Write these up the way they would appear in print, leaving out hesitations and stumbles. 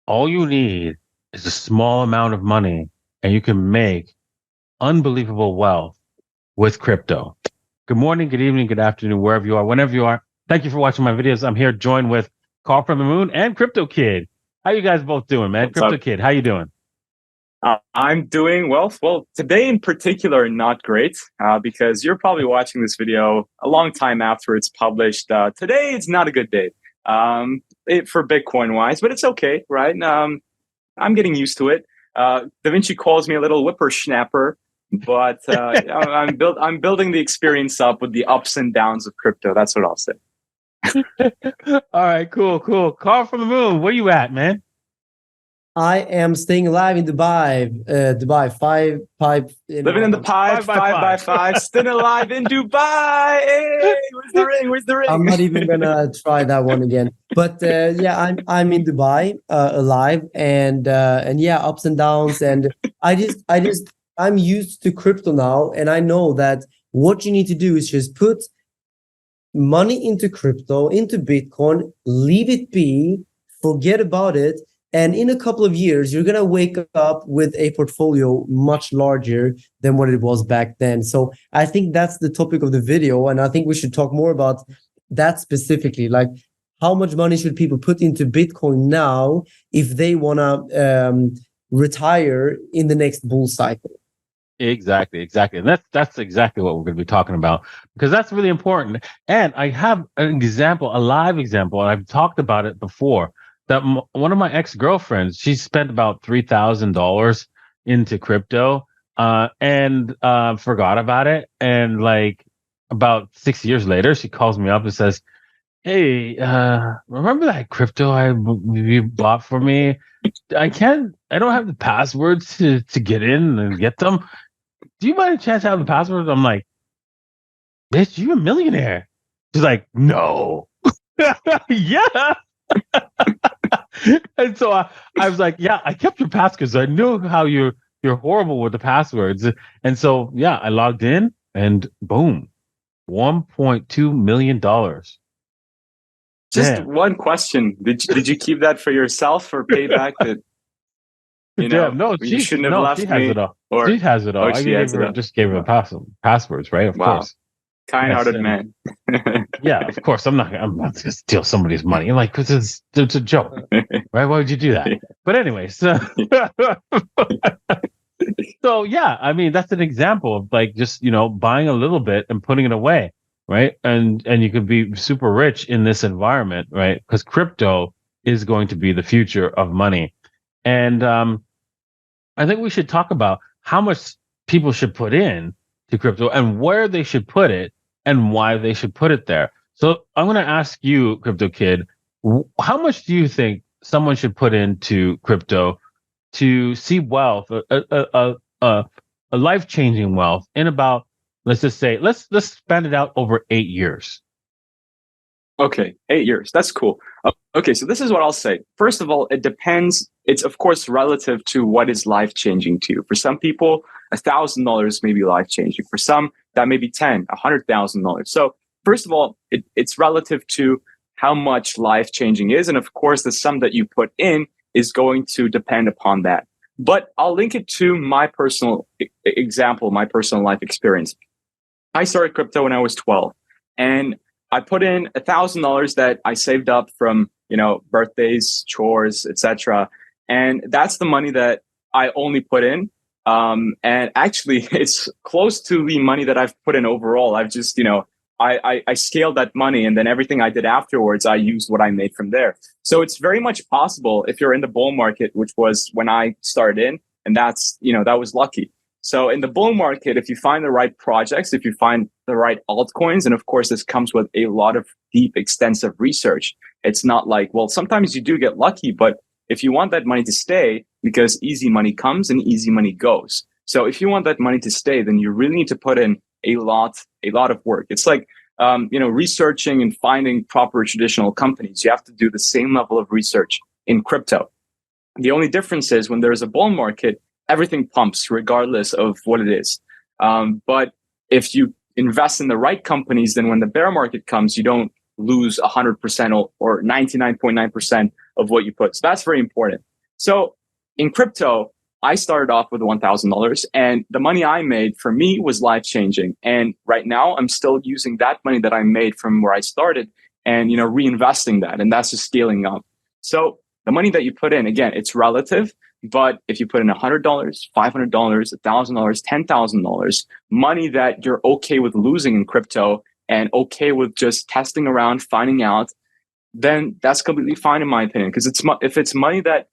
All you need is a small amount of money and you can make unbelievable wealth with crypto. Good morning, good evening, good afternoon, wherever you are, whenever you are. Thank you for watching my videos. I'm here joined with Carl from the Moon and CryptoKid. How you guys both doing, man? What's up? CryptoKid, how you doing? I'm doing well. Well, today in particular, not great, because you're probably watching this video a long time after it's published. Today, it's not a good day for Bitcoin wise, but it's okay, right? I'm getting used to it. Da Vinci calls me a little whippersnapper, but I'm building the experience up with the ups and downs of crypto. That's what I'll say. All right, cool. Carl from the Moon, where you at, man? I am staying alive in Dubai. Living in the pipe, five by five, still alive in Dubai. Hey, where's the ring? Where's the ring? I'm not even gonna try that one again. But yeah, I'm in Dubai, alive, and yeah, ups and downs. And I'm used to crypto now, and I know that what you need to do is just put money into crypto, into Bitcoin, leave it be, forget about it. And in a couple of years, you're going to wake up with a portfolio much larger than what it was back then. So I think that's the topic of the video. And I think we should talk more about that specifically. Like, how much money should people put into Bitcoin now if they want to retire in the next bull cycle? Exactly. And that's exactly what we're going to be talking about, because that's really important. And I have an example, a live example, and I've talked about it before. That one of my ex-girlfriends, she spent about $3,000 into crypto, and forgot about it. And like about 6 years later, she calls me up and says, "Hey, remember that crypto you bought for me? I don't have the passwords to get in and get them. Do you by any chance have the passwords?" I'm like, "Bitch, you a millionaire?" She's like, "No." Yeah. And so I was like, yeah, I kept your passwords because I knew how you're horrible with the passwords. And so yeah, I logged in and boom, $1.2 million. Just Damn. one question: Did you keep that for yourself or pay back that Damn, no, you shouldn't have left she has me? it all. Or She has it all. I she has it all. just gave her the passwords, right? Of Wow, course. kind-hearted Yes, man. Yeah, of course. I'm not going to steal somebody's money. I'm like, it's a joke, right? Why would you do that? But anyways, so yeah, I mean, that's an example of like just, buying a little bit and putting it away, right? And you could be super rich in this environment, right? Because crypto is going to be the future of money. And I think we should talk about how much people should put in to crypto and where they should put it and why they should put it there. So I'm going to ask you, CryptoKid, how much do you think someone should put into crypto to see wealth, a life-changing wealth in about, let's just say, let's span it out over 8 years. Okay, 8 years. That's cool. Okay, so this is what I'll say. First of all, it depends. It's of course relative to what is life-changing to you. For some people, $1,000 may be life-changing. For some, that may be $100,000. So first of all, it's relative to how much life-changing is. And of course, the sum that you put in is going to depend upon that. But I'll link it to my personal example, my personal life experience. I started crypto when I was 12. And I put in $1,000 that I saved up from, birthdays, chores, etc. And that's the money that I only put in. And actually, it's close to the money that I've put in overall. I've just, I scaled that money, and then everything I did afterwards, I used what I made from there. So it's very much possible if you're in the bull market, which was when I started in, and that's, that was lucky. So in the bull market, if you find the right projects, if you find the right altcoins, and of course, this comes with a lot of deep, extensive research. It's not like, well, sometimes you do get lucky, but if you want that money to stay, because easy money comes and easy money goes. So if you want that money to stay, then you really need to put in a lot of work. It's like, researching and finding proper traditional companies. You have to do the same level of research in crypto. The only difference is when there's a bull market, everything pumps regardless of what it is. But if you invest in the right companies, then when the bear market comes, you don't lose 100% or 99.9% of what you put. So that's very important. So in crypto, I started off with $1,000, and the money I made for me was life changing. And right now, I'm still using that money that I made from where I started, and reinvesting that, and that's just scaling up. So the money that you put in, again, it's relative. But if you put in $100, $500, $1,000, $10,000, money that you're okay with losing in crypto and okay with just testing around, finding out, then that's completely fine in my opinion. Because if it's money that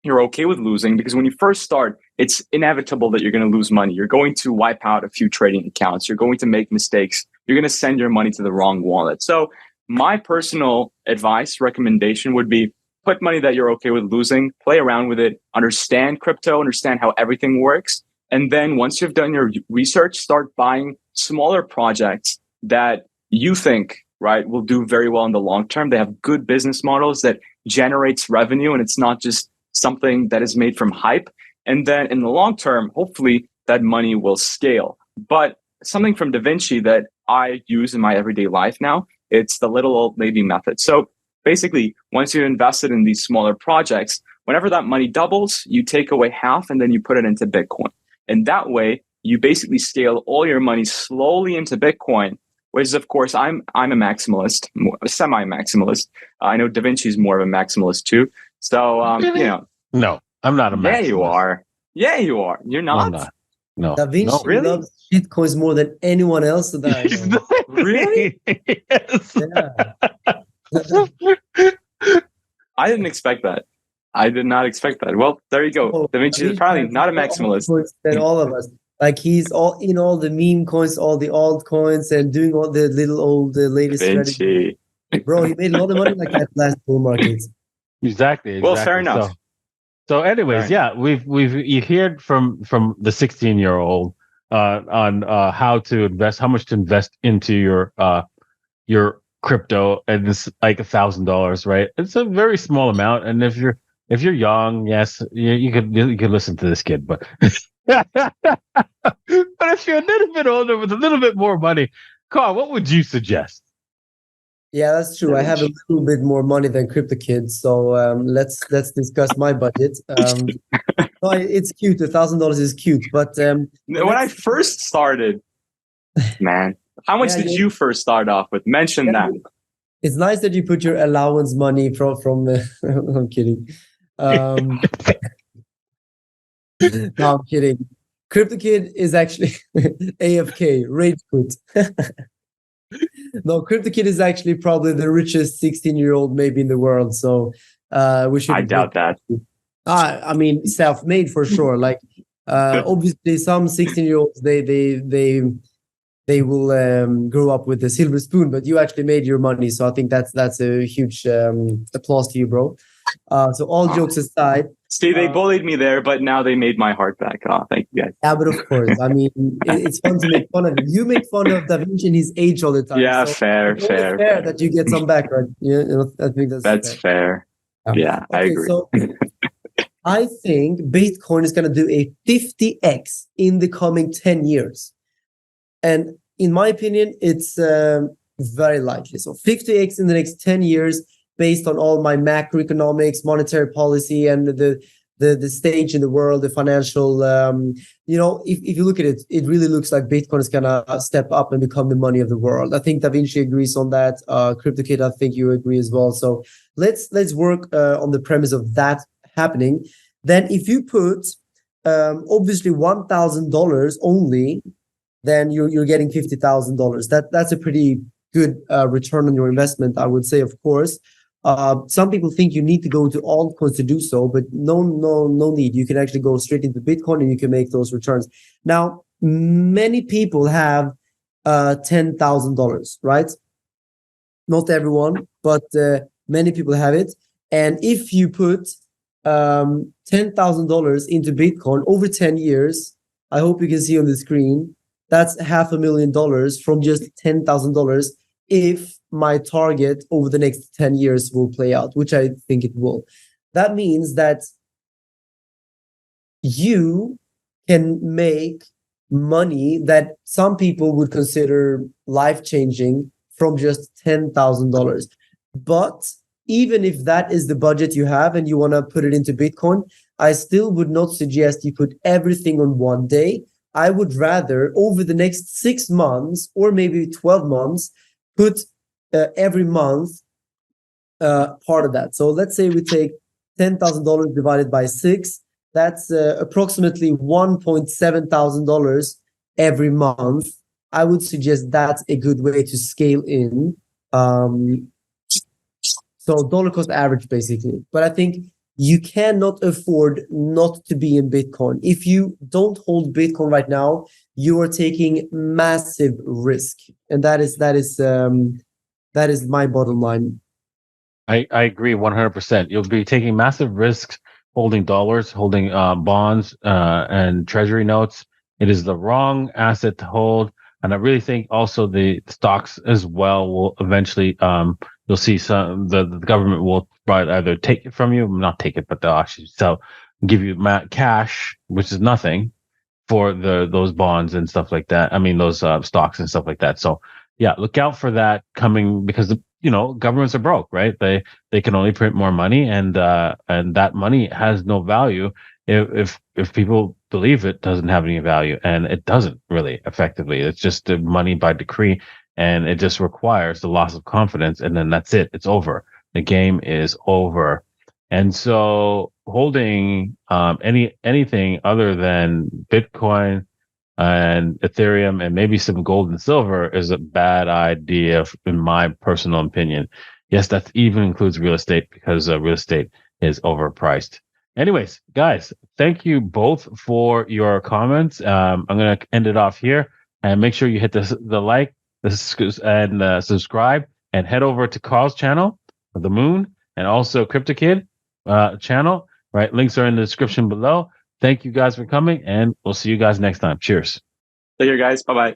you're okay with losing, because when you first start, it's inevitable that you're going to lose money. You're going to wipe out a few trading accounts. You're going to make mistakes. You're going to send your money to the wrong wallet. So my personal advice, recommendation would be put money that you're okay with losing, play around with it, understand crypto, understand how everything works. And then once you've done your research, start buying smaller projects that you think, right, will do very well in the long term. They have good business models that generates revenue, and it's not just something that is made from hype. And then in the long term, hopefully that money will scale. But something from DaVinci that I use in my everyday life now, it's the little old lady method. So basically, once you invested in these smaller projects, whenever that money doubles, you take away half and then you put it into Bitcoin. And that way, you basically scale all your money slowly into Bitcoin, which is, of course, I'm a maximalist, a semi-maximalist. I know DaVinci is more of a maximalist too. So, Really? No, I'm not a maximalist. Yeah, you are. Yeah, you are. You're not? I'm not. No. Da Vinci No. Really? loves shitcoins more than anyone else that I know. Really? Yes. Yeah. I didn't expect that. I did not expect that. Well, there you go. Oh, DaVinci is probably not a maximalist. Than all of us. Like he's all in all the meme coins, all the altcoins, and doing all the little old the latest strategy. DaVinci. Bro, he made a lot of money like that last bull market. Exactly. Well, fair enough. So anyways, Fair yeah, you heard from the 16-year-old on how to invest, how much to invest into your crypto, and it's like $1,000, right? It's a very small amount, and if you're young, yes, you could listen to this kid, but but if you're a little bit older with a little bit more money, Carl, what would you suggest? Yeah, that's true. I have a little bit more money than CryptoKid, so let's discuss my budget. No, it's cute. $1,000 is cute, but when I first started, man, how much did you first start off with? Mention that. It's nice that you put your allowance money from. I'm kidding. No, I'm kidding. CryptoKid is actually AFK, rage quit. No, CryptoKid is actually probably the richest 16-year-old maybe in the world. So we should. I doubt that. I mean, self-made for sure. Like obviously, some 16-year-olds they will grow up with a silver spoon, but you actually made your money. So I think that's a huge applause to you, bro. So all jokes aside. See, they bullied me there, but now they made my heart back. Oh, thank you guys. Yeah, but of course, I mean, it's fun to make fun of him. You make fun of Da Vinci in his age all the time. Yeah, so fair. that you get some back, right? Yeah, I think that's fair. Yeah, okay, I agree. So I think Bitcoin is going to do a 50x in the coming 10 years. And in my opinion, it's very likely. So 50x in the next 10 years, based on all my macroeconomics, monetary policy, and the stage in the world, the financial, if you look at it, it really looks like Bitcoin is going to step up and become the money of the world. I think Da Vinci agrees on that. CryptoKid, I think you agree as well. So let's work on the premise of that happening. Then if you put obviously $1,000 only, then you're getting $50,000. That's a pretty good return on your investment, I would say, of course. Some people think you need to go to altcoins to do so, but no need. You can actually go straight into Bitcoin and you can make those returns. Now, many people have $10,000, right? Not everyone, but many people have it. And if you put $10,000 into Bitcoin over 10 years, I hope you can see on the screen, that's $500,000 from just $10,000 if my target over the next 10 years will play out, which I think it will. That means that you can make money that some people would consider life-changing from just $10,000. But even if that is the budget you have and you want to put it into Bitcoin, I still would not suggest you put everything on one day. I would rather, over the next 6 months or maybe 12 months, put every month part of that. So let's say we take $10,000 divided by 6. That's approximately $1,700 every month. I would suggest that's a good way to scale in. So dollar cost average, basically. But I think you cannot afford not to be in Bitcoin. If you don't hold Bitcoin right now, you are taking massive risk, and that is my bottom line. I agree 100%. You'll be taking massive risks holding dollars, holding bonds and treasury notes. It is the wrong asset to hold. And I really think also the stocks as well will eventually, you'll see the government will either take it from you, not take it, but they'll actually give you cash, which is nothing, for those bonds and stuff like that. I mean, those stocks and stuff like that. So yeah, look out for that coming, because governments are broke, right? They can only print more money, and that money has no value if people believe it doesn't have any value, and it doesn't really effectively. It's just the money by decree, and it just requires the loss of confidence, and then that's it. It's over. The game is over. And so holding anything other than Bitcoin and Ethereum and maybe some gold and silver is a bad idea, in my personal opinion. Yes, that even includes real estate, because real estate is overpriced. Anyways, guys, thank you both for your comments. I'm going to end it off here, and make sure you hit the like and subscribe, and head over to Carl's channel, The Moon, and also CryptoKid channel. Right, links are in the description below. Thank you guys for coming, and we'll see you guys next time. Cheers. Take care, guys. Bye-bye.